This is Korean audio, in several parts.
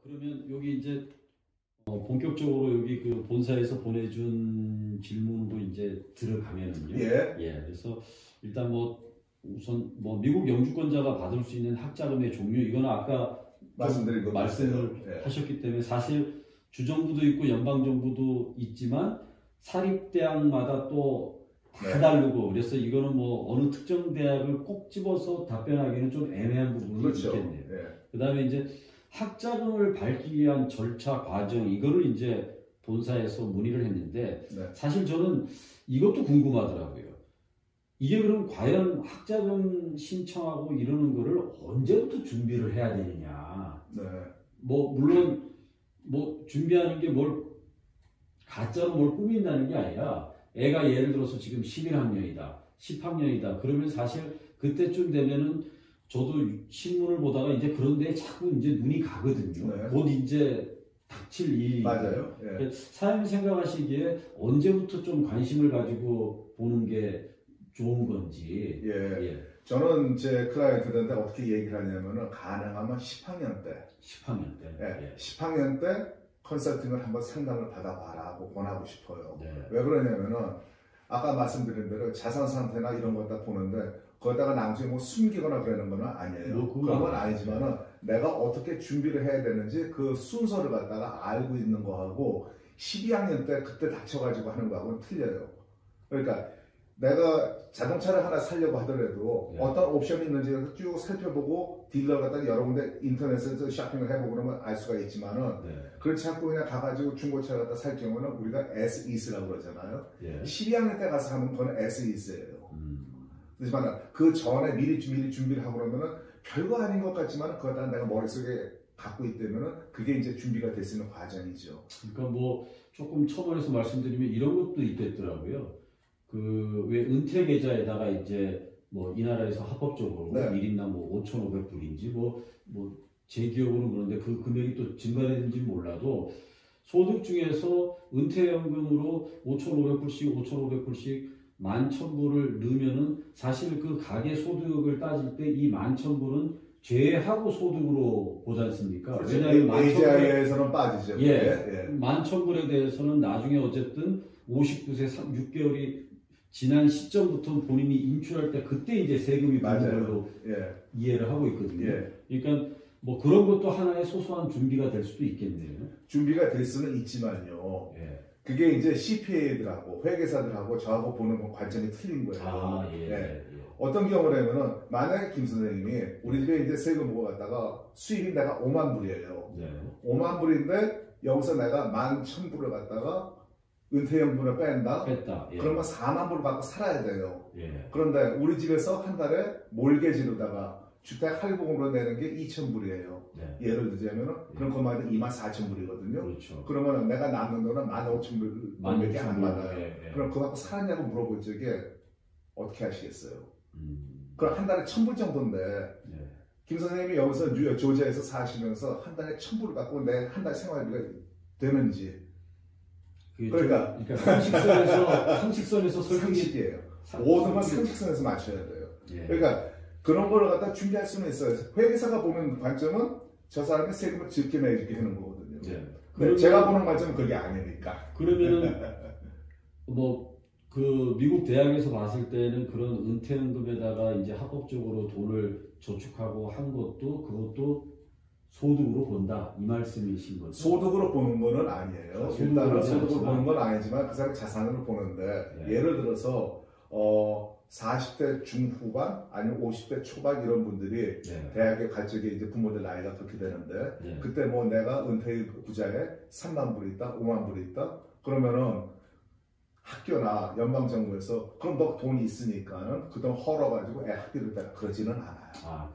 그러면 여기 이제 본격적으로 여기 그 본사에서 보내준 질문으로 이제 들어가면은요. 예. 예. 그래서 일단 우선 미국 영주권자가 받을 수 있는 학자금의 종류 이거는 아까 말씀드린 거 말씀을 예. 하셨기 때문에 사실 주정부도 있고 연방정부도 있지만 사립대학마다 또 다 다르고 그래서 이거는 어느 특정 대학을 꼭 집어서 답변하기는 좀 애매한 부분이 그렇죠. 있겠네요. 예. 그다음에 이제 학자금을 밝기 위한 절차 과정 이거를 이제 본사에서 문의를 했는데 네. 사실 저는 이것도 궁금하더라고요. 이게 그럼 과연 학자금 신청하고 이러는 거를 언제부터 준비를 해야 되느냐. 네. 물론 준비하는 게 가짜로 뭘 꾸민다는 게 아니라 애가 예를 들어서 지금 11학년이다, 10학년이다. 그러면 사실 그때쯤 되면은 저도 신문을 보다가 이제 그런 데에 자꾸 이제 눈이 가거든요. 네. 곧 이제 닥칠 일이. 맞아요. 예. 사장님이 생각하시기에 언제부터 좀 관심을 가지고 보는 게 좋은 건지. 예. 저는 제 클라이언트들한테 어떻게 얘기를 하냐면은 가능하면 10학년 때. 10학년 때. 예. 10학년 때 컨설팅을 한번 상담을 받아봐라고 권하고 싶어요. 네. 왜 그러냐면은 아까 말씀드린 대로 자산 상태나 이런 거 다 보는데 거기다가 나중에 숨기거나 그러는 건 아니에요. 그런 건 아니지만은 내가 어떻게 준비를 해야 되는지 그 순서를 갖다가 알고 있는 거하고 12학년 때 그때 닥쳐가지고 하는 거하고는 틀려요. 그러니까 내가 자동차를 하나 사려고 하더라도 어떤 옵션이 있는지 쭉 살펴보고 딜러 갖다 여러 군데 인터넷에서 쇼핑을 해보고 그러면 알 수가 있지만은 그렇지 않고 그냥 가가지고 중고차 갖다 살 경우는 우리가 S-EAS라고 그러잖아요. 12학년 때 가서 하면 그건 S-EAS예요. 그렇지만 그 전에 미리 준비를 하고 그러면은 별거 아닌 것 같지만 그거다 내가 머릿속에 갖고 있다면은 그게 이제 준비가 될 수 있는 과정이죠. 그러니까 조금 첨언해서 말씀드리면 이런 것도 있겠더라고요. 왜 은퇴 계좌에다가 이제 이 나라에서 합법적으로 1인당 5,500불인지 제 기억으로는 그런데 그 금액이 또 증가되는지 몰라도 소득 중에서 은퇴연금으로 5,500불씩 11,000불을 넣으면은 사실 그 가계 소득을 따질 때 이 11,000불은 제하고 소득으로 보지 않습니까? 그렇죠. 왜냐하면 AGI에서는 빠지죠. 11,000불에 대해서는 나중에 어쨌든 59세 6개월이 지난 시점부터 본인이 인출할 때 그때 이제 세금이 붙는 걸로 이해를 하고 있거든요. 그러니까 그런 것도 하나의 소소한 준비가 될 수도 있겠네요. 준비가 될 수는 있지만요. 그게 이제 CPA들하고 회계사들하고 저하고 보는 관점이 틀린 거예요. 어떤 경우라면은 만약에 김 선생님이 우리 집에 이제 세금 보고 갔다가 수입이 내가 5만 불이에요. 5만 불인데 여기서 내가 11,000불을 갖다가 은퇴연금을 뺐다. 그러면 4만 불을 받고 살아야 돼요. 그런데 우리 집에서 한 달에 몰개지로다가 주택 할부금으로 내는 게 2,000불이에요. 예를 들자면은 그럼 그만큼 24,000불이거든요. 그렇죠. 그러면 내가 남는 돈은 15,000불밖에 안 받아요. 그럼 그거 갖고 살았냐고 물어볼 적에 어떻게 하시겠어요? 그럼 한 달에 1,000불 정도인데 김 선생님이 여기서 뉴욕 조지아에서 사시면서 한 달에 1,000불을 갖고 내 한 달 생활비가 되는지 그러니까 상식선에서 상식이에요. 모든 건 상식선에서 맞춰야 돼요. 그러니까 그런 걸 갖다 준비할 수는 있어요. 회계사가 보는 관점은 저 사람이 세금을 적게 내게 하는 거거든요. 근데 제가 보는 관점은 그게 아니니까. 그러면은 미국 대학에서 봤을 때는 그런 은퇴연금에다가 이제 합법적으로 돈을 저축하고 한 그것도 소득으로 본다 이 말씀이신 거죠? 소득으로 보는 거는 아니에요. 일단은 소득으로 보는 건 아니지만 그 사람 자산으로 보는데 예를 들어서 40대 중후반 아니면 50대 초반 이런 분들이 대학에 갈 적에 이제 부모들 나이가 그렇게 되는데 그때 내가 은퇴 부자에 3만 불이 있다, 5만 불이 있다 그러면은 학교나 연방정부에서 그럼 너 돈이 있으니까는 그 돈 헐어가지고 애 학교를 다 그러지는 않아요.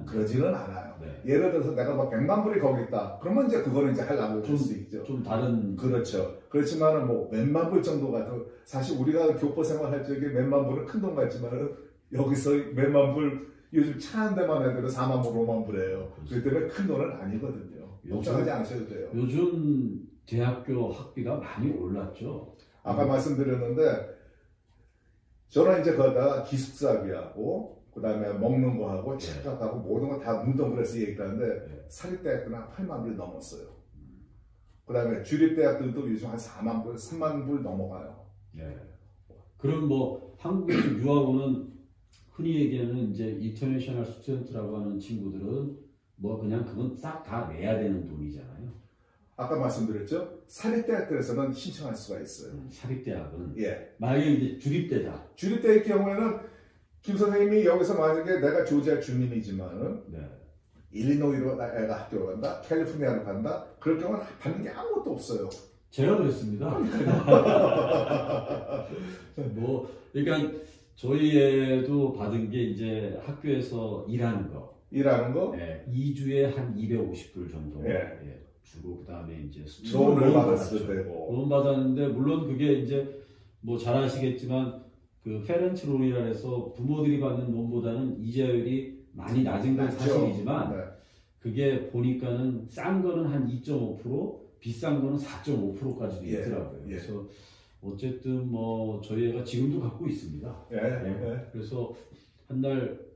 그러지는 않아요. 예를 들어서 내가 100만 불이 거기 있다. 그러면 이제 그거는 이제 하려고 할 수 있죠. 좀 다른. 그렇죠. 그렇지만은 몇만 불 정도가 사실 우리가 교포 생활할 적에 몇만 불은 큰 돈 같지만은 여기서 몇만 불 요즘 차 한 대만 해도 4만 불, 5만 불이에요. 그렇기 때문에 큰 돈은 아니거든요. 걱정하지 않으셔도 돼요. 요즘 대학교 학비가 많이 올랐죠. 아까 말씀드렸는데 저는 이제 거기다가 기숙사비하고 그다음에 먹는 거하고 착각하고 모든 거 다 문동그래서 얘기하는데 사립대학교는 8만 불이 넘었어요. 그다음에 주립대학들도 요즘 한 4만 불, 3만 불 넘어가요. 그럼 뭐 한국에서 유학 오는 흔히 얘기하는 이제 인터내셔널 스튜던트라고 하는 친구들은 뭐 그냥 그건 싹 다 내야 되는 돈이잖아요. 아까 말씀드렸죠? 사립대학들에서는 신청할 수가 있어요. 사립대학은 만약에 이제 주립대다. 주립대의 경우에는 김 선생님이 여기서 만약에 내가 조지아 주민이지만은 일리노이로 애가 학교를 간다, 캘리포니아로 간다, 그럴 경우는 받는 게 아무것도 없어요. 제가 그랬습니다. 뭐 그러니까 저희 애도 받은 게 이제 학교에서 일하는 거. 2주에 한 250불 정도 주고 그다음에 이제 론을 받았을 때고. 론 받았는데 물론 그게 이제 뭐 잘 아시겠지만 그 페런트 론이라 해서 부모들이 받는 론보다는 이자율이 많이 낮은 건 사실이지만 그게 보니까는 싼 거는 한 2.5%, 비싼 거는 4.5%까지도 있더라고요. 그래서 어쨌든 뭐 저희 애가 지금도 갖고 있습니다. 그래서 한 달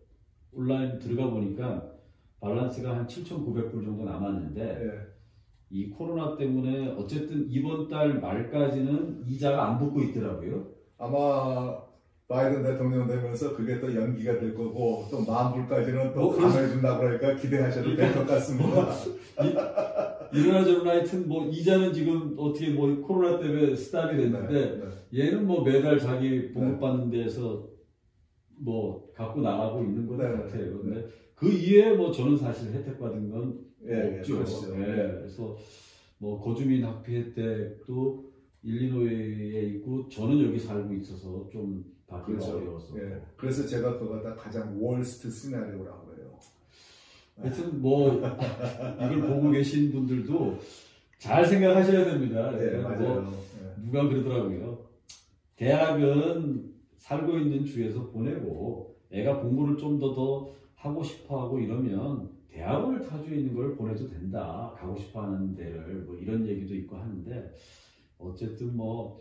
온라인 들어가 보니까 밸런스가 한 7,900불 정도 남았는데 이 코로나 때문에 어쨌든 이번 달 말까지는 이자가 안 붙고 있더라고요. 아마 바이든 대통령 되면서 그게 또 연기가 될 거고 또 만불까지는 또 감해준다고 그러니까 기대하셔도 될 것 같습니다. 이러나 저러나 하여튼 뭐 이자는 지금 어떻게 뭐 코로나 때문에 스탑이 됐는데 얘는 뭐 매달 자기 보급받는 데에서 뭐 갖고 나가고 있는 것 같아요. 근데 그 이외에 뭐 저는 사실 혜택 받은 건 없죠. 그래서 뭐 거주민 학비 혜택도 일리노이에 있고 저는 여기 살고 있어서 좀 받기가 어려워서. 그래서 제가 그거다 가장 월스트 시나리오라고 해요. 하여튼 뭐 이걸 보고 계신 분들도 잘 생각하셔야 됩니다. 맞아요. 뭐 누가 그러더라고요. 대학은 살고 있는 주에서 보내고 애가 공부를 좀 더 하고 싶어하고 이러면 대학원을 타주에 있는 걸 보내도 된다. 가고 싶어하는 데를 뭐 이런 얘기도 있고 하는데 어쨌든 뭐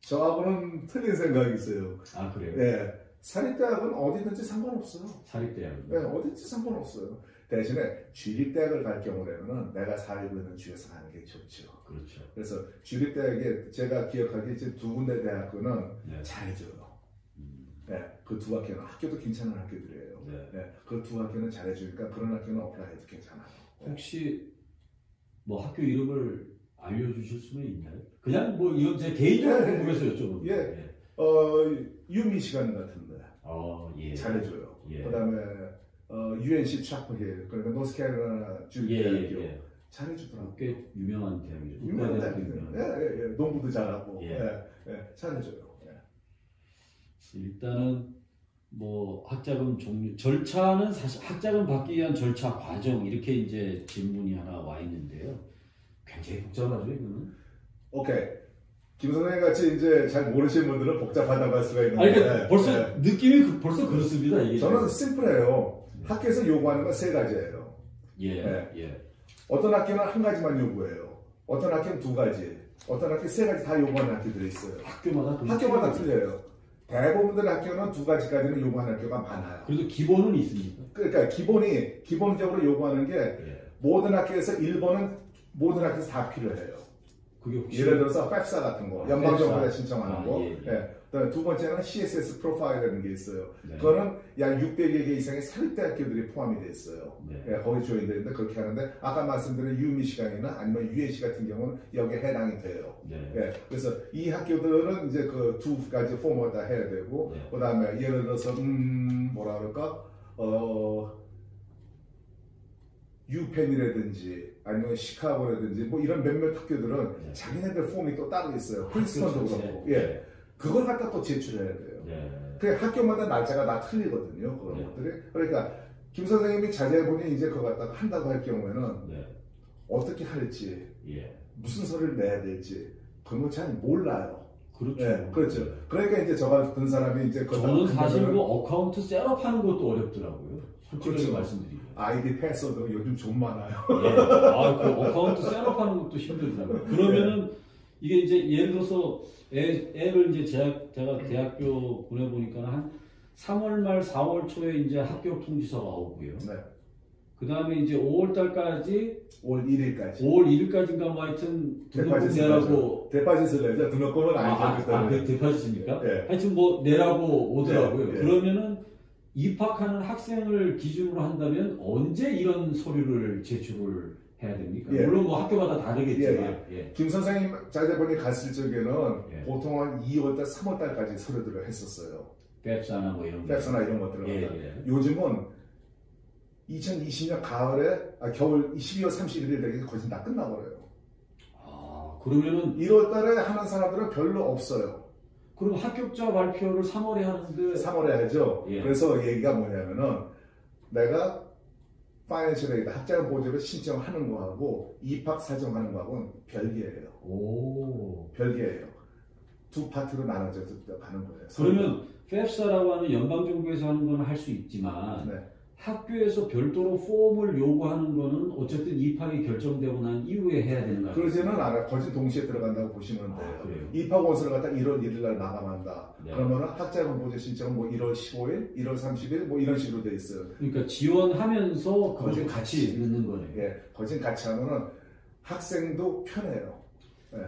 저하고는 틀린 생각이 있어요. 아 그래요? 사립대학은 어디든지 상관없어요. 사립대학은? 어디든지 상관없어요. 대신에 주립대학을 갈 경우에는 내가 살고 있는 주에서 가는 게 좋죠. 그렇죠. 그래서 주립대학에 제가 기억하기에 지금 두 군데 대학교는 잘해줘요. 그 두 학교는 학교도 괜찮은 학교들이에요. 그 두 학교는 잘해주니까 그런 학교는 어플라이도 괜찮아요. 혹시 뭐 학교 이름을 알려주실 수는 있나요? 그냥 뭐 이건 제 개인적으로 궁금해서 여쭤봅니다. 유미시간 같은데 잘해줘요. 그다음에 UNC 차퍼힐 그러니까 노스캐롤라이나 주립대학교 잘해주더라고요. 꽤 유명한 대학이죠. 유명한 대학이죠. 농구도 잘하고 잘해줘요. 일단은 뭐 학자금 종류 절차는 사실 학자금 받기 위한 절차 과정 이렇게 이제 질문이 하나 와 있는데요. 굉장히 복잡하죠 이거는. 오케이. 김 선생님 같이 이제 잘 모르시는 분들은 복잡하다고 할 수가 있는데. 그러니까 벌써 느낌이 벌써 그렇습니다 이게. 저는 심플해요. 학교에서 요구하는 건 세 가지예요. 어떤 학교는 한 가지만 요구해요. 어떤 학교는 두 가지. 어떤 학교 세 가지 다 요구하는 학교들이 있어요. 학교마다 틀려요. 대부분들 학교는 두 가지까지는 요구하는 학교가 많아요. 그래도 기본은 있습니까? 그러니까 기본적으로 요구하는 게 모든 학교에서 1번은 모든 학교에서 다 필요해요. 그게 혹시 예를 들어서 팹사 같은 거, 연방정부에 신청하는 거. 두 번째는 CSS 프로파일이라는 게 있어요. 그거는 약 600여 개 이상의 사립대학교들이 포함이 돼 있어요. 거기 조인되어 있는데 그렇게 하는데 아까 말씀드린 유미시간이나 아니면 UNC 같은 경우는 여기에 해당이 돼요. 그래서 이 학교들은 이제 그 두 가지 포맷을 다 해야 되고 그 다음에 예를 들어서 뭐라 그럴까 유펜이라든지 아니면 시카고라든지 뭐 이런 몇몇 학교들은 자기네들 폼이 또 따로 있어요. 프린스턴도 그렇고 그걸 갖다 또 제출해야 돼요. 그 학교마다 날짜가 다 틀리거든요. 그런 것들이. 그러니까 김 선생님이 자제분이 이제 그거 갖다가 한다고 할 경우에는 어떻게 할지 무슨 서류를 내야 될지 그런 거 잘 몰라요. 그렇죠. 그러니까 이제 저 같은 사람이 이제 저는 사실 그 어카운트 셋업하는 것도 어렵더라고요. 솔직히 말씀드리면. 아이디 패스워드가 요즘 좀 많아요. 그 어카운트 셋업하는 것도 힘들더라고요. 그러면은 이게 이제 예를 들어서 애를 이제 제가 대학교 보내보니까 한 3월 말 4월 초에 이제 합격 통지서가 오고요. 네. 그 다음에 이제 5월 달까지 5월 1일까지 5월 1일까지인가 뭐 하여튼 등록금 내라고 데파짓을 내죠. 등록금은 아니죠. 그게 데파짓입니까? 네. 하여튼 뭐 내라고 오더라고요. 네. 그러면은 입학하는 학생을 기준으로 한다면 언제 이런 서류를 제출을 해야 됩니까? 예. 물론 뭐 학교마다 다르겠지만. 예. 김 선생님 자제분이 갔을 적에는 예. 보통 한 2월달, 3월달까지 서류들을 했었어요. 펩사나 뭐 이런 거. 펩사나 이런 것들을. 예. 요즘은 2020년 겨울 12월 31일 되기 거진 다 끝나버려요. 아, 그러면은 1월달에 하는 사람들은 별로 없어요. 그럼 합격자 발표를 3월에 하는데 3월에 하죠. 예. 그래서 얘기가 뭐냐면은 내가 파이낸셜 에이드 학자금 보조를 신청하는 거하고 입학 사정하는 거하고는 별개예요. 오. 별개예요. 두 파트로 나눠져 가는 거예요. 그러면 펩사라고 하는 연방정부에서 하는 건 할 수 있지만 네. 학교에서 별도로 폼을 요구하는 거는 어쨌든 입학이 결정되고 난 이후에 해야 되는 거예요. 그러지는 않아요. 거진 동시에 들어간다고 보시면 돼요. 그래요? 입학 원서를 갖다 1월 1일 날 마감한다. 네. 그러면은 학자금 보조 신청은 뭐 1월 15일, 1월 30일 뭐 이런 식으로 돼 있어요. 그러니까 지원하면서 그걸 거진 같이 넣는 거네요. 예, 거진 같이 하면은 학생도 편해요. 예.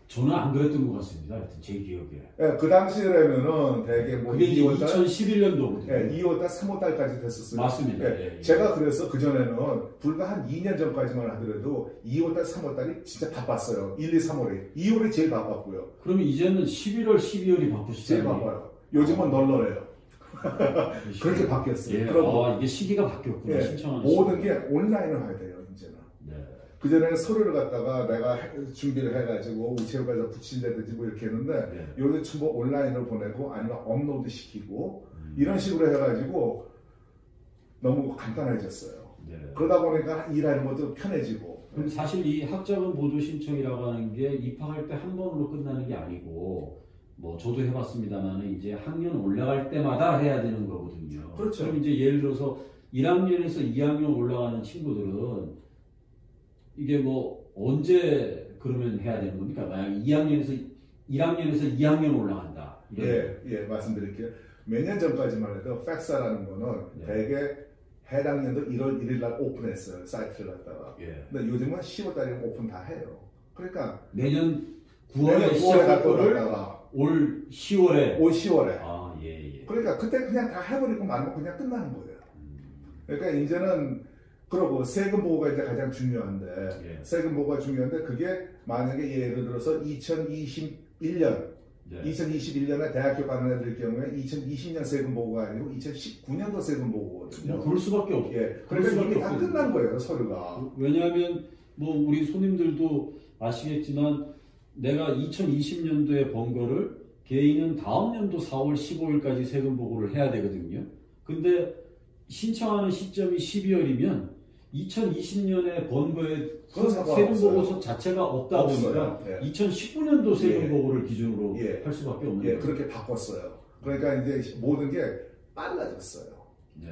저는 안 그랬던 것 같습니다. 하여튼 제 기억에. 예, 그 당시라면은 대개 뭐 그게 이제 2월달, 2011년도거든요. 예, 2월달, 3월달까지 됐었어요. 맞습니다. 예, 제가 그래서 그전에는 불과 한 2년 전까지만 하더라도 2월달, 3월달이 진짜 바빴어요. 1, 2, 3월이. 2월이 제일 바빴고요. 그러면 이제는 11월, 12월이 제일 바쁘시잖아요. 바빠요. 요즘은 널널해요. 그렇게 바뀌었어요. 예. 그리고 이게 시기가 바뀌었구나. 예, 신청하는 모든 시기가. 게 온라인으로 해야 돼요, 이제는. 네. 그전에는 서류를 갖다가 내가 준비를 해가지고 우체국에서 붙인다든지 뭐 이렇게 했는데 네. 요즘 전부 온라인으로 보내고 아니면 업로드 시키고 이런 식으로 해가지고 너무 간단해졌어요. 네. 그러다 보니까 일하는 것도 편해지고. 그럼 사실 이 학자금 보조 신청이라고 하는 게 입학할 때 한 번으로 끝나는 게 아니고 뭐 저도 해봤습니다만 이제 학년 올라갈 때마다 해야 되는 거거든요. 그렇죠. 그럼 이제 예를 들어서 1학년에서 2학년 올라가는 친구들은 이게 뭐 언제 그러면 해야 되는 겁니까? 만약 1학년에서 2학년 올라간다. 예, 말씀드릴게요. 몇 년 전까지만 해도 팩사라는 거는 네. 대개 해당 년도 1월 1일 날 오픈했어요. 사이트를 갖다가. 예. 근데 요즘은 10월 달에 오픈 다 해요. 그러니까 내년 9월에 시작할 거를 거다가 올 10월에. 올 10월에. 예. 그러니까 그때 그냥 다 해버리고 말면 그냥 끝나는 거예요. 그러니까 이제는 그러고 세금 보고가 이제 가장 중요한데 예. 세금 보고가 중요한데 그게 만약에 예를 들어서 2021년 네. 2021년에 대학교 가는 애들 경우에 2020년 세금 보고가 아니고 2019년도 세금 보고거든요. 뭐 그럴 수밖에 없죠. 예, 그러니까 이게 다 끝난 거예요, 서류가. 왜냐하면 뭐 우리 손님들도 아시겠지만 내가 2020년도에 번 거를 개인은 다음 연도 4월 15일까지 세금 보고를 해야 되거든요. 근데 신청하는 시점이 12월이면 2020년에 번 거에 세금 보고서 자체가 없다 보니까 예. 2019년도 세금 보고를 기준으로 할 수밖에 없는 거예요. 그렇게 바꿨어요. 그러니까 이제 모든 게 빨라졌어요. 네.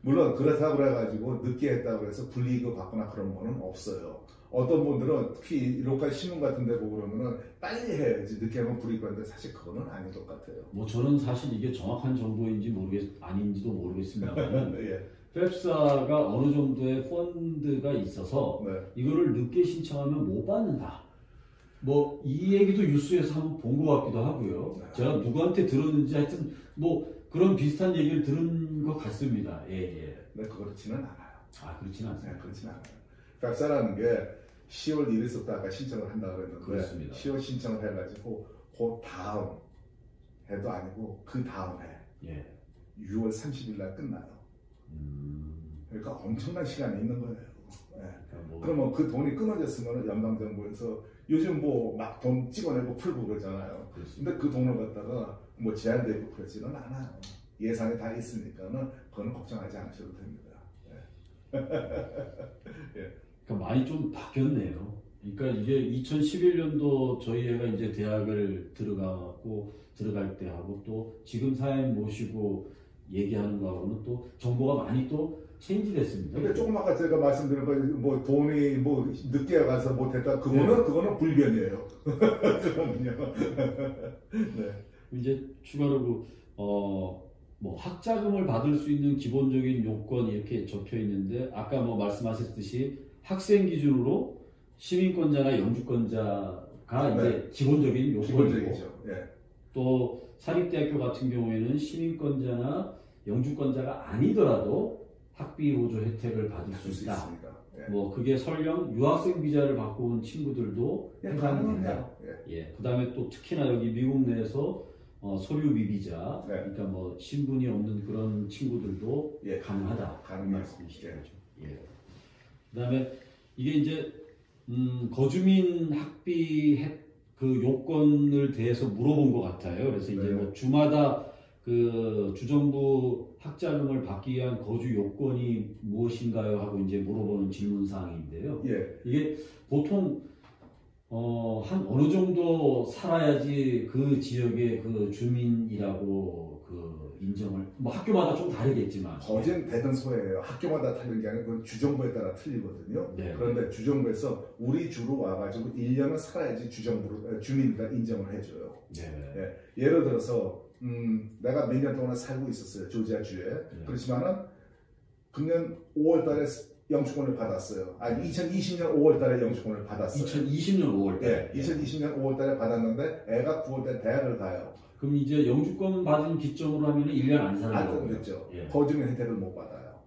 물론 그렇다고 해가지고 늦게 했다고 해서 불이익을 받거나 그런 거는 없어요. 어떤 분들은 특히 로컬 신문 같은 데 보고 그러면은 빨리 해야지 늦게 하면 불이익 받는데 사실 그거는 아닌 것 같아요. 뭐 저는 사실 이게 정확한 정보인지 아닌지도 모르겠습니다만 예. 펩사가 어느 정도의 펀드가 있어서 네. 이거를 늦게 신청하면 못 받는다. 뭐 이 얘기도 뉴스에서 한번 본 것 같기도 하고요. 제가 누구한테 들었는지 하여튼 뭐 그런 비슷한 얘기를 들은 것 같습니다. 예. 네, 그렇지는 않아요. 그렇지는 않습니다. 네, 그렇지는 않아요. 펩사라는 게 10월 1일부터 아까 신청을 한다고 그랬는데 그렇습니다. 10월 신청을 해가지고 그 다음 해도 아니고 그 다음 해 6월 30일 날 끝나요. 그러니까 엄청난 시간이 있는 거예요. 네. 그러면 그 돈이 끊어졌으면 연방정부에서 요즘 뭐 막 돈 찍어내고 풀고 그러잖아요. 근데 그 돈을 갖다가 뭐 제한되고 그러지는 않아요. 예산이 다 있으니까는 그거는 걱정하지 않으셔도 됩니다. 예. 그러니까 많이 좀 바뀌었네요. 그러니까 이게 2011년도 저희 애가 이제 대학을 들어갈 때 하고 또 지금 사장님 모시고 얘기하는 거하고는 또 정보가 많이 또 체인지 됐습니다. 근데 조금 아까 제가 말씀드린 거 뭐 돈이 뭐 늦게 가서 못 했다 그거는 불변이에요. 그거는요. 네. 이제 추가로 뭐 학자금을 받을 수 있는 기본적인 요건 이렇게 적혀 있는데 아까 뭐 말씀하셨듯이 학생 기준으로 시민권자나 영주권자가 이제 기본적인 요건이고 또 사립대학교 같은 경우에는 시민권자나 영주권자가 아니더라도 학비 보조 혜택을 받을 수 있다. 뭐 그게 설령 유학생 비자를 갖고 온 친구들도 해당이 된다. 그다음에 또 특히나 여기 미국 내에서 소류 미비자, 그러니까 뭐 신분이 없는 그런 친구들도 가능하다. 말씀이시죠. 그다음에 이게 이제 거주민 학비 그 요건을 대해서 물어본 것 같아요. 그래서 이제 뭐 주마다 그 주정부 학자금을 받기 위한 거주 요건이 무엇인가요? 하고 이제 물어보는 질문 사항인데요. 이게 보통 한 어느 정도 살아야지 그 지역의 그 주민이라고 그 인정을 뭐 학교마다 좀 다르겠지만 거진 대등소예요. 학교마다 다른 게 아니고 그 주정부에 따라 틀리거든요. 그런데 주정부에서 우리 주로 와가지고 1년은 살아야지 주민이가 인정을 해줘요. 예를 들어서 내가 몇 년 동안 살고 있었어요. 조지아주에. 그렇지만은 금년 5월달에 영주권을 받았어요. 2020년 5월달에 영주권을 받았어요. 2020년 5월달. 2020년 5월달에 받았는데 애가 9월달에 대학을 가요. 그럼 이제 영주권 받은 기점으로 하면 1년 안 사는 거예요? 그렇죠. 거주민 혜택을 못 받아요.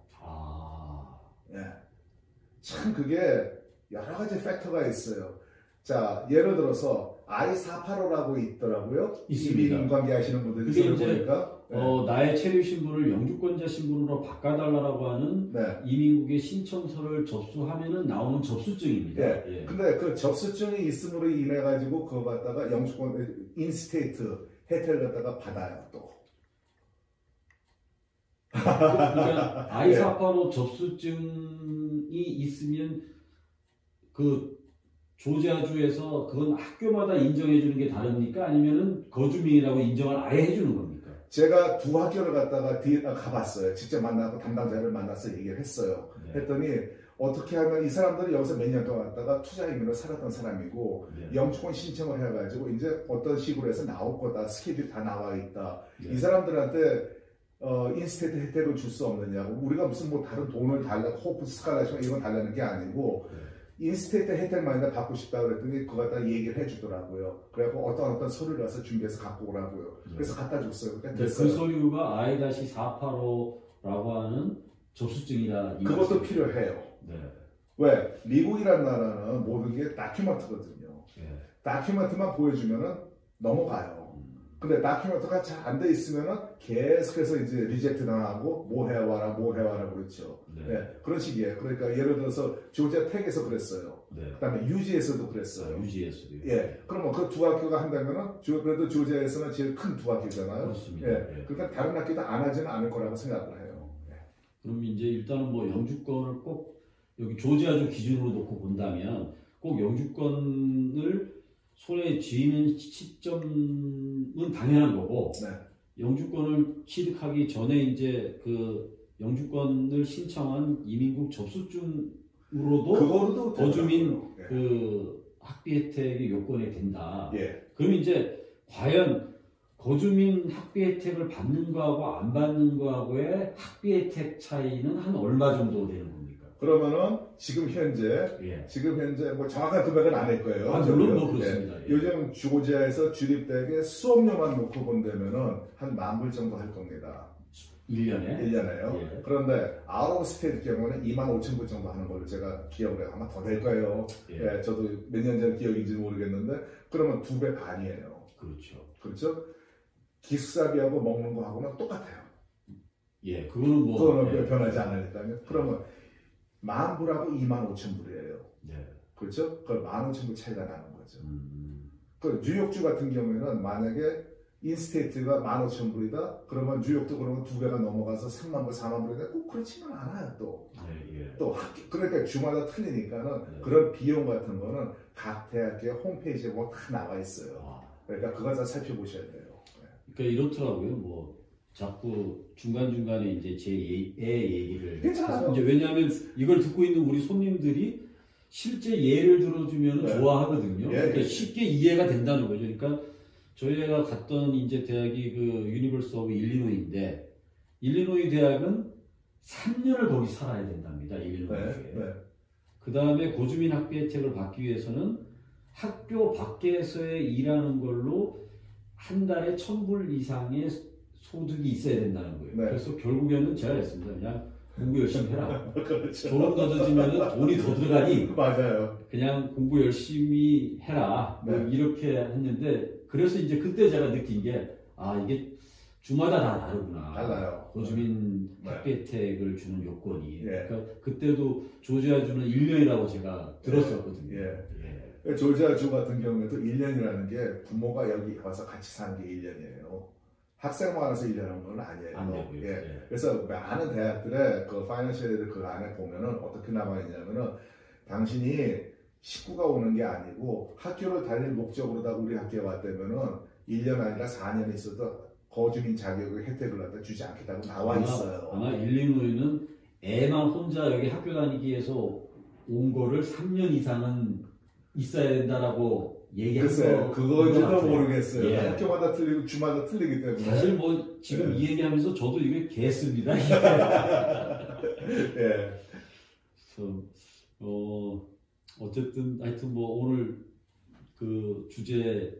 참 그게 여러 가지 팩터가 있어요. 자, 예를 들어서 I-485라고 있더라고요. 이민 관계하시는 분들이 보니까 나의 체류 신분을 영주권자 신분으로 바꿔달라고 하는 이민국의 신청서를 접수하면은 나오는 접수증입니다. 근데 그 접수증이 있음으로 인해 가지고 그거 갖다가 영주권 인스테이트 혜택을 갖다가 받아요 또. 그러니까 I-485 접수증이 있으면 그 조지아주에서 그건 학교마다 인정해 주는 게 다릅니까? 아니면은 거주민이라고 인정을 아예 해주는 겁니까? 제가 두 학교를 갔다가 가봤어요. 직접 만나고 담당자를 만나서 얘기를 했어요. 했더니 어떻게 하면 이 사람들이 여기서 몇 년 동안 갔다가 투자 이민으로 살았던 사람이고 영주권 신청을 해가지고 이제 어떤 식으로 해서 나올 거다. 스케줄이 다 나와 있다. 이 사람들한테 인스테이트 혜택을 줄 수 없느냐고. 우리가 무슨 뭐 다른 돈을 호프 스칼라시प 이건 달라는 게 아니고 인스테이트 혜택만이나 받고 싶다 그랬더니 그거 갖다 얘기를 해주더라고요. 그래갖고 어떤 서류를 와서 준비해서 갖고 오라고요. 그래서 갖다 줬어요. 그러니까 그 서류가 I-485라고 하는 접수증이라 그것도 필요해요. 왜? 미국이란 나라는 모든 게 다큐멘트거든요. 다큐멘트만 보여주면은 넘어가요. 근데 다큐멘트가 잘 안 돼 있으면은 계속해서 이제 리젝트 당하고 뭐 해와라 그렇죠. 그런 식이에요. 그러니까 예를 들어서 조지아 텍에서 그랬어요. 그다음에 유지에서도 그랬어요. 유지에서도요. 그러면 그 두 학교가 한다면은 그래도 조지아에서는 제일 큰 두 학교잖아요. 그렇습니다. 그러니까 다른 학교도 안 하지는 않을 거라고 생각을 해요. 그럼 이제 일단은 뭐 영주권을 꼭 여기 조지아주 기준으로 놓고 본다면 꼭 영주권을 손에 쥐는 시점은 당연한 거고 영주권을 취득하기 전에 이제 그 영주권을 신청한 이민국 접수증으로도 거주민 그 학비 혜택의 요건이 된다. 그럼 이제 과연 거주민 학비 혜택을 받는 거하고 안 받는 거하고의 학비 혜택 차이는 한 얼마 정도 되는 겁니까? 그러면은 지금 현재 뭐 정확한 금액은 아닐 거예요. 물론 뭐 그렇습니다. 요즘 조지아에서 주립대학에 수업료만 놓고 본다면은 한 10,000불 정도 할 겁니다. 1년에요. 그런데 아웃 오브 스테이트 경우는 25,000불 정도 하는 걸로 제가 기억을 해요. 아마 더 될 거예요. 저도 몇 년 전 기억인지는 모르겠는데 그러면 2배 반이에요. 그렇죠? 기숙사비하고 먹는 거 하고는 똑같아요. 그거는 변하지 않으니까요. 그러면 10,000불하고 25,000불이에요. 그렇죠? 그 15,000불 차이가 나는 거죠. 그 뉴욕주 같은 경우에는 만약에 인스테이트가 15,000불이다? 그러면 뉴욕도 그러면 2배가 넘어가서 30,000불, 40,000불인데 꼭 그렇지는 않아요, 또. 그러니까 주마다 틀리니까는 그런 비용 같은 거는 각 대학의 홈페이지에 뭐 다 나와 있어요. 그러니까 그걸 다 살펴보셔야 돼요. 그러니까 이렇더라고요. 뭐 자꾸 중간중간에 이제 제 얘기를. 괜찮아요. 이제 왜냐하면 이걸 듣고 있는 우리 손님들이 실제 예를 들어주면 좋아하거든요. 그러니까 쉽게 이해가 된다는 거죠. 그러니까 저희가 갔던 이제 대학이 그 유니버시티 오브 일리노이인데 일리노이 대학은 3년을 거기 살아야 된답니다. 일리노이에. 네. 그 다음에 고주민 학비 혜택을 받기 위해서는 학교 밖에서의 일하는 걸로 한 달에 1,000불 이상의 소득이 있어야 된다는 거예요. 네. 그래서 결국에는 제가 했습니다. 그냥 공부 열심히 해라. 그렇죠. 졸업 늦어지면 돈이 더 들어가니. 맞아요. 그냥 공부 열심히 해라. 네. 뭐 이렇게 했는데, 그래서 이제 그때 제가 느낀 게, 아, 이게 주마다 다 다르구나. 달라요. 고주민 학비 혜택을 주는 요건이. 그러니까 그때도 조지아주는 1년이라고 제가 들었었거든요. 조지아주 같은 경우에도 1년이라는 게 부모가 여기 와서 같이 사는 게 1년이에요. 학생만 와서 1년한 건 아니에요. 그래서 많은 대학들의 그 파이낸셜 그 안에 보면은 어떻게 나와 있냐면은 당신이 식구가 오는 게 아니고 학교를 다닐 목적으로 다 우리 학교에 왔다면은 1년 아니라 4년 있어도 거주민 자격의 혜택을 갖다 주지 않겠다고 나와 있어요. 아마 일리노이는 애만 혼자 여기 학교 다니기 위해서 온 거를 3년 이상은 있어야 된다라고 얘기했어요. 그거지도 모르겠어요. 학교마다 틀리고 주마다 틀리기 때문에. 사실 뭐 지금 이 얘기하면서 저도 이게 개습니다. 그래서 어쨌든 하여튼 뭐 오늘 그 주제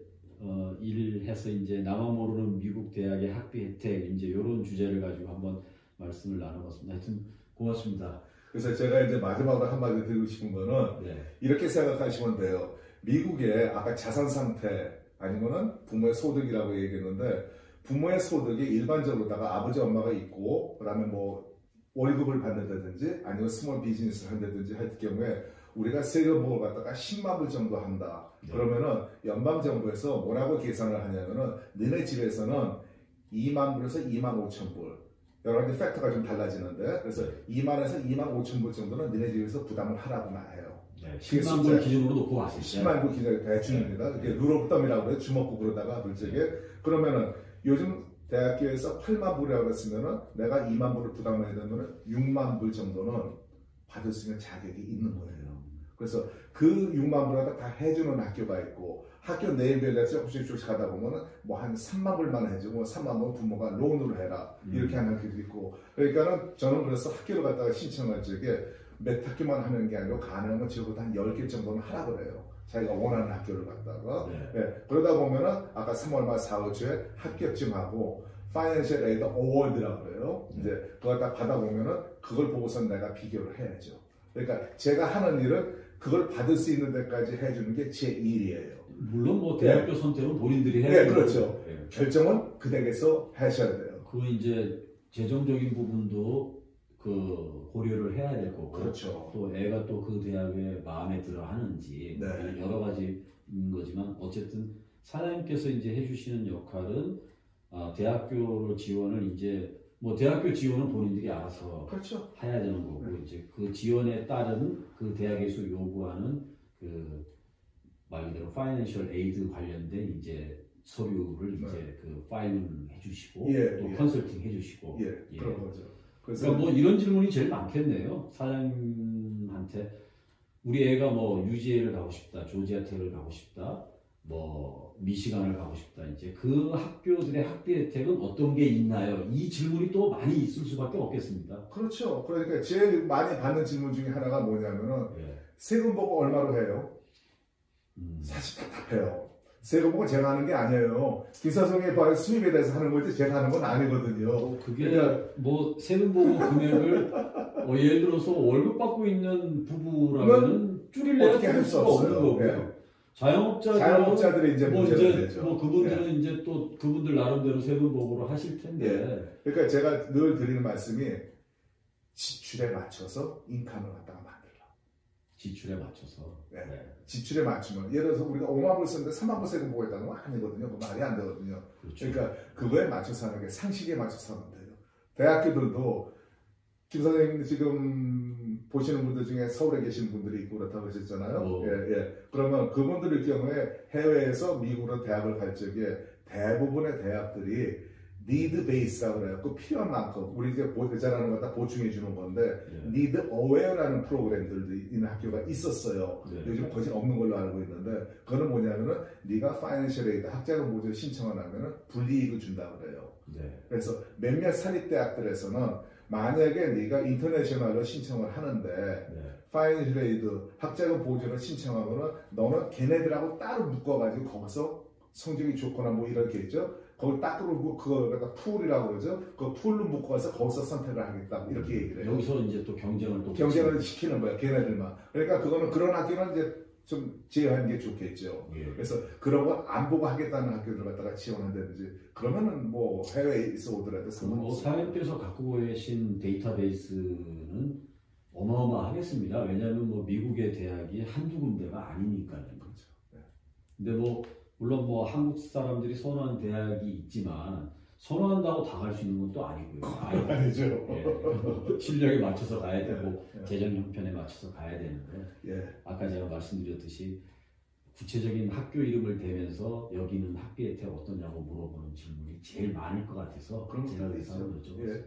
일을 해서 이제 나만 모르는 미국 대학의 학비 혜택 이제 이런 주제를 가지고 한번 말씀을 나눠봤습니다. 하여튼 고맙습니다. 그래서 제가 이제 마지막으로 한마디 드리고 싶은 거는 이렇게 생각하시면 돼요. 미국의 아까 자산 상태 아니면은 부모의 소득이라고 얘기했는데 부모의 소득이 일반적으로다가 아버지 엄마가 있고 그다음에 뭐 월급을 받는다든지 아니면 스몰 비즈니스를 한다든지 할 경우에 우리가 세금을 갖다가 10만 불 정도 한다. 그러면은 연방정부에서 뭐라고 계산을 하냐면은 너네 집에서는 2만 불에서 2만 5천 불 여러 가지 팩터가 좀 달라지는데 그래서 2만에서 2만 5천 불 정도는 너네 집에서 부담을 하라고만 해요. 10만 불 기준으로 놓고 왔어요. 10만 불 기준 대충입니다. 이게 룰오브덤이라고 해요. 주먹구 그러다가 불적에 그러면은 요즘 대학교에서 8만 불이라고 했으면은 내가 2만 불을 부담해야 되면은 6만 불 정도는 받을 수 있는 자격이 있는 거예요. 그래서 그 6만 불을 다 해주는 학교가 있고 학교 내일별로 조금씩 하다 보면은 뭐 한 3만 불만 해주고 3만 불 부모가 론으로 해라 이렇게 하는 학교도 있고 그러니까는 저는 그래서 학교를 갖다가 신청할 적에 몇 학교만 하는 게 아니고 가능하면 적어도 한 10개 정도는 하라 그래요. 자기가 원하는 학교를 갖다가 그러다 보면은 아까 3월 말 4월 초에 합격증하고 파이낸셜 에이드 어워드라고 그래요. 이제 그걸 딱 받아보면은 그걸 보고선 내가 비교를 해야죠. 그러니까 제가 하는 일은 그걸 받을 수 있는 데까지 해주는 게 제 일이에요. 물론 뭐 대학교 선택은 본인들이 해야 돼요. 그렇죠. 결정은 그 댁에서 하셔야 돼요. 그 이제 재정적인 부분도 그 고려를 해야 될 거고, 그렇죠. 또 애가 또 그 대학에 마음에 들어 하는지 여러 가지인 거지만 어쨌든 사장님께서 이제 해주시는 역할은 대학교를 지원을 이제 뭐 대학교 지원은 본인들이 알아서 그렇죠. 해야 되는 거고 이제 그 지원에 따른 그 대학에서 요구하는 그 말 그대로 파이낸셜 에이드 관련된 이제 서류를 이제 그 파일링 해주시고 또 컨설팅 해주시고 그런 거죠. 그래서 뭐 이런 질문이 제일 많겠네요. 사장님한테 우리 애가 뭐 UGA를 가고 싶다, 조지아텍을 가고 싶다, 뭐 미시간을 가고 싶다. 이제 그 학교들의 학비 혜택은 어떤 게 있나요? 이 질문이 또 많이 있을 수밖에 없겠습니다. 그렇죠. 그러니까 제일 많이 받는 질문 중에 하나가 뭐냐면은 세금 보고 얼마로 해요? 사실 답답해요. 세금 보고 제가 하는 게 아니에요. 김사성의 수입에 대해서 하는 거지 제가 하는 건 아니거든요. 그게 그러니까 뭐 세금 보고 금액을 예를 들어서 월급 받고 있는 부부라면 줄일래야 줄 수가 없는 거고요. 자영업자들이 이제 문제가 되죠. 뭐 그분들은 이제 또 그분들 나름대로 세금 보고를 하실 텐데. 그러니까 제가 늘 드리는 말씀이 지출에 맞춰서 인컴을 갖다가 만들라. 지출에 맞춰서. 지출에 맞추면 예를 들어서 우리가 5만 불 쓰는데 3만 불 세금 보겠다는 건 아니거든요. 그 말이 안 되거든요. 그렇죠. 그러니까 그거에 맞춰서 하는 게 상식에 맞춰서 하면 돼요. 대학교들도 김 선생님 지금 보시는 분들 중에 서울에 계신 분들이 있고 그렇다고 하셨잖아요. 그러면 그분들의 경우에 해외에서 미국으로 대학을 갈 적에 대부분의 대학들이 need base라고 그래요. 그 필요한 만큼 우리 이제 잘하는 거 다 보충해 주는 건데 네. need aware라는 프로그램들도 있는 학교가 있었어요. 네. 요즘 거의 없는 걸로 알고 있는데 그거는 뭐냐면은 네가 파이낸셜 에이드 학자금 보조를 신청을 하면은 불이익을 준다고 그래요. 네. 그래서 몇몇 사립대학들에서는 만약에 네가 인터내셔널로 신청을 하는데 네. 파이낸셜 에이드 학자금 보조를 신청하면은 너는 걔네들하고 따로 묶어가지고 거기서 성적이 좋거나 뭐 이렇겠죠. 거기 딱 그러고 그걸 갖다 풀이라고 그러죠. 그 풀로 묶어서 거기서 선택을 하겠다 이렇게 얘기를 해요. 여기서 이제 또 경쟁을 시키는 거야 걔네들만. 그러니까 그거는 그런 학교는 이제 좀 제외하는 게 좋겠죠. 예. 그래서 그런 거 안 보고 하겠다는 학교들 갖다가 지원한다든지 그러면은 뭐 해외에 있어 오더라도 상관없어요. 사장님께서 갖고 계신 데이터베이스는 어마어마하겠습니다. 왜냐하면 뭐 미국의 대학이 한두 군데가 아니니까요. 그렇죠. 네. 근데 뭐 물론 뭐 한국 사람들이 선호하는 대학이 있지만 선호한다고 다 갈 수 있는 건 또 아니고요. 아니죠. 예. 실력에 맞춰서 가야 되고 재정 형편에 맞춰서 가야 되는데 예. 아까 제가 말씀드렸듯이 구체적인 학교 이름을 대면서 여기는 학교 혜택 어떠냐고 물어보는 질문이 제일 많을 것 같아서 제가 그래서 여쭤봤어요.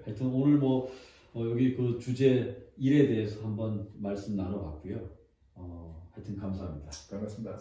하여튼 오늘 뭐 여기 그 주제 1에 대해서 한번 말씀 나눠봤고요. 하여튼 감사합니다. 반갑습니다.